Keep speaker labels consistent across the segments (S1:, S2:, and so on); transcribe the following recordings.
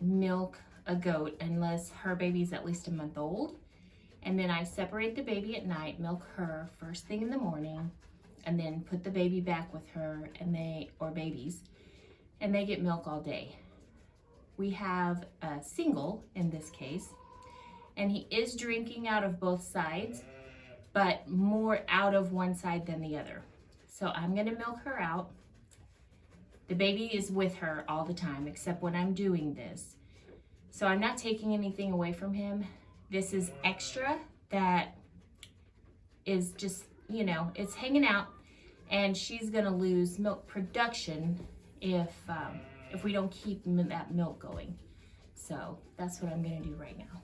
S1: milk a goat unless her baby's at least a month old. And then I separate the baby at night, milk her first thing in the morning, and then put the baby back with her, and babies, and they get milk all day. We have a single in this case, and he is drinking out of both sides, but more out of one side than the other. So I'm gonna milk her out. The baby is with her all the time, except when I'm doing this. So I'm not taking anything away from him. This is extra that is just, you know, it's hanging out, and she's gonna lose milk production if we don't keep that milk going. So that's what I'm gonna do right now.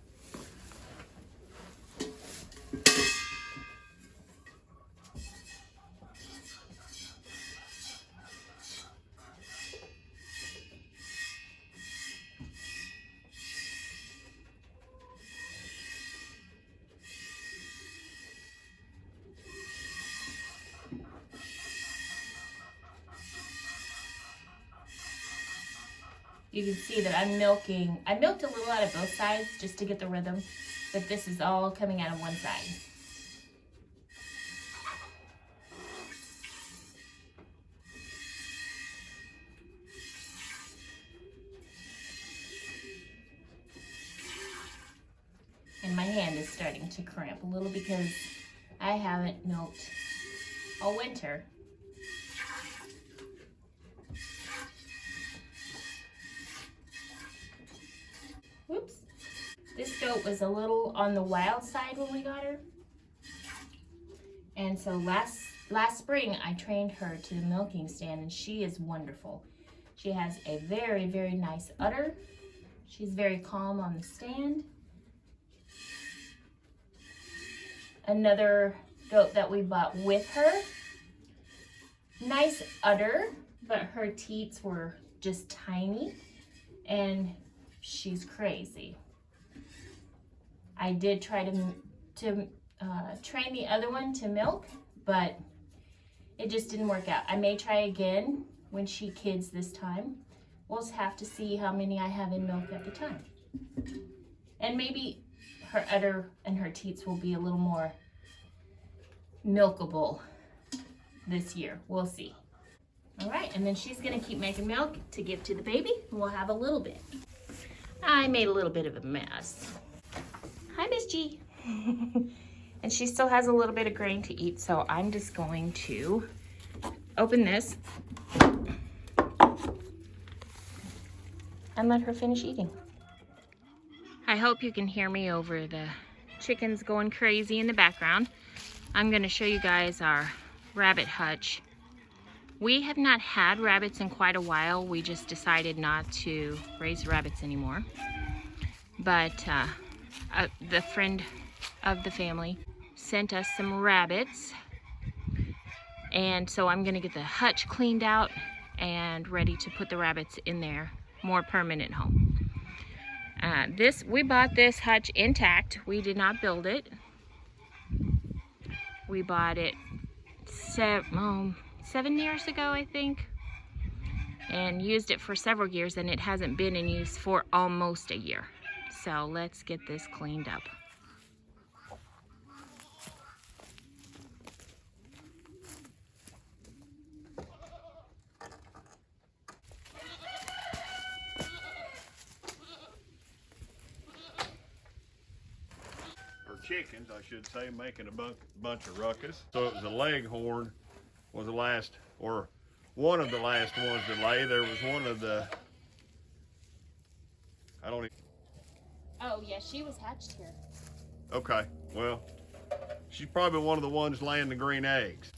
S1: You can see that I milked a little out of both sides just to get the rhythm, but this is all coming out of one side. And my hand is starting to cramp a little because I haven't milked all winter. Whoops. This goat was a little on the wild side when we got her. And so last spring I trained her to the milking stand, and she is wonderful. She has a very, very nice udder. She's very calm on the stand. Another goat that we bought with her, nice udder, but her teats were just tiny, and she's crazy. I did try to train the other one to milk, but it just didn't work out. I may try again when she kids this time. We'll just have to see how many I have in milk at the time. And maybe her udder and her teats will be a little more milkable this year. We'll see. All right, and then she's gonna keep making milk to give to the baby, and we'll have a little bit. I made a little bit of a mess. Hi, Miss G. And she still has a little bit of grain to eat, so I'm just going to open this and let her finish eating. I hope you can hear me over the chickens going crazy in the background. I'm gonna show you guys our rabbit hutch. We have not had rabbits in quite a while. We just decided not to raise rabbits anymore. But the friend of the family sent us some rabbits. And so I'm gonna get the hutch cleaned out and ready to put the rabbits in their more permanent home. We bought this hutch intact. We did not build it. We bought it 7 years ago, I think, and used it for several years, and it hasn't been in use for almost a year. So let's get this cleaned up.
S2: Chickens, I should say, making a bunch of ruckus. So it was a leghorn was the last, or one of the last ones to lay. There was one of the, I don't even.
S1: Oh yeah, she was hatched here.
S2: Okay, well, she's probably one of the ones laying the green eggs.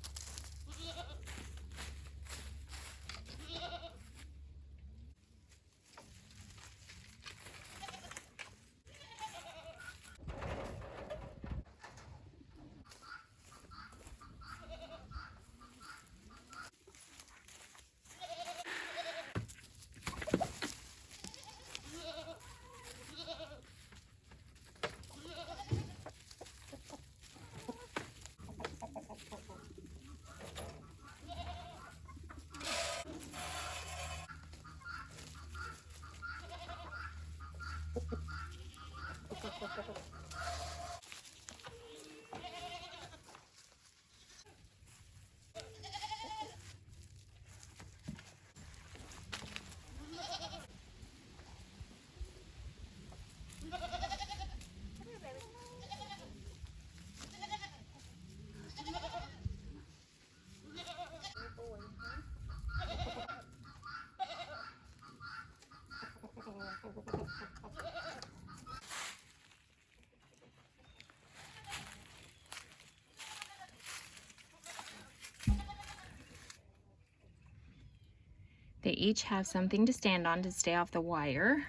S1: They each have something to stand on to stay off the wire.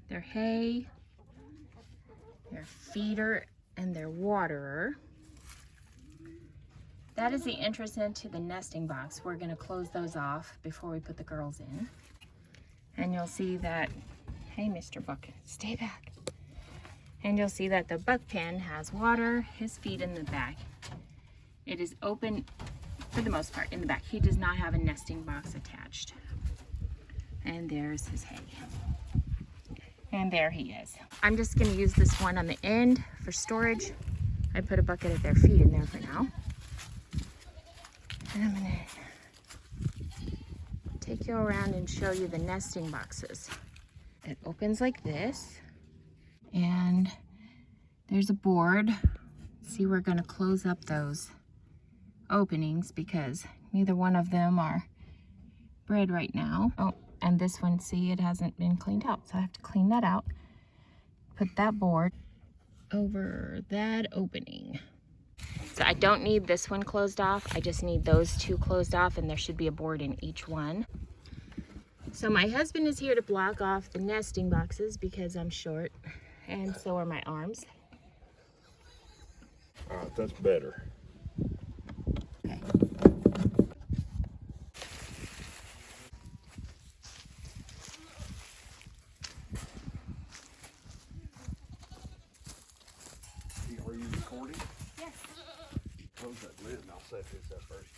S1: Their hay, their feeder, and their waterer. That is the entrance into the nesting box. We're gonna close those off before we put the girls in. And you'll see that, hey Mr. Buck, stay back. And you'll see that the buck pen has water, his feed in the back. It is open for the most part in the back. He does not have a nesting box attached. And there's his hay. And there he is. I'm just gonna use this one on the end for storage. I put a bucket of their feed in there for now. And I'm gonna take you around and show you the nesting boxes. It opens like this, and there's a board. See, we're gonna close up those openings because neither one of them are bred right now. Oh, and this one, see, it hasn't been cleaned out, so I have to clean that out. Put that board over that opening. So I don't need this one closed off. I just need those two closed off, and there should be a board in each one. So my husband is here to block off the nesting boxes because I'm short, and so are my arms.
S2: All right, that's better.
S1: Okay.
S2: Are you recording?
S1: Yes.
S2: Close that lid and I'll set this up first.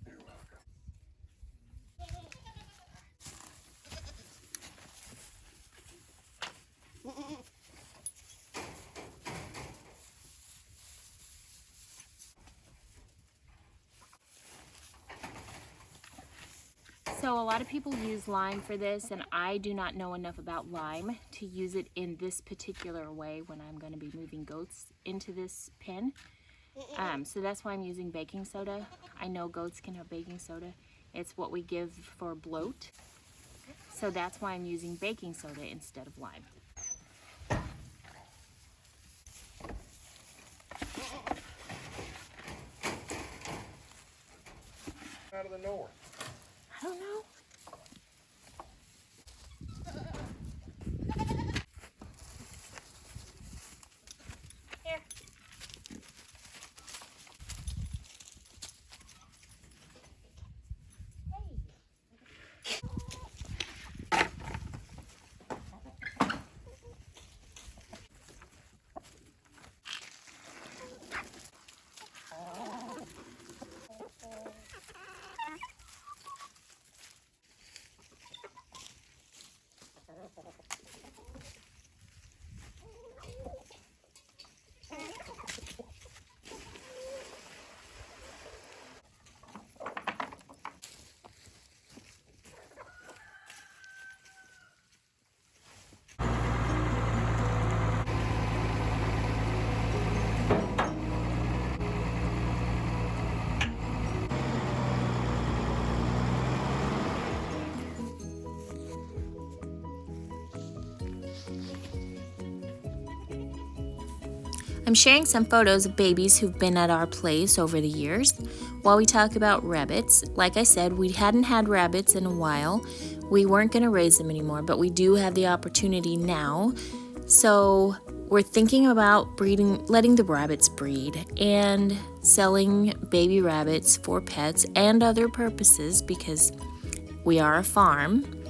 S2: You're welcome.
S1: So a lot of people use lime for this, and I do not know enough about lime to use it in this particular way when I'm going to be moving goats into this pen. So that's why I'm using baking soda. I know goats can have baking soda. It's what we give for bloat. So that's why I'm using baking soda instead of lime.
S2: Out of the north.
S1: I don't know. Here. I'm sharing some photos of babies who've been at our place over the years. While we talk about rabbits, like I said, we hadn't had rabbits in a while. We weren't going to raise them anymore, but we do have the opportunity now. So we're thinking about breeding, letting the rabbits breed and selling baby rabbits for pets and other purposes because we are a farm.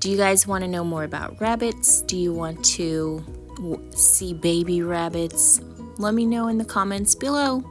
S1: Do you guys want to know more about rabbits? Do you want to see baby rabbits? Let me know in the comments below.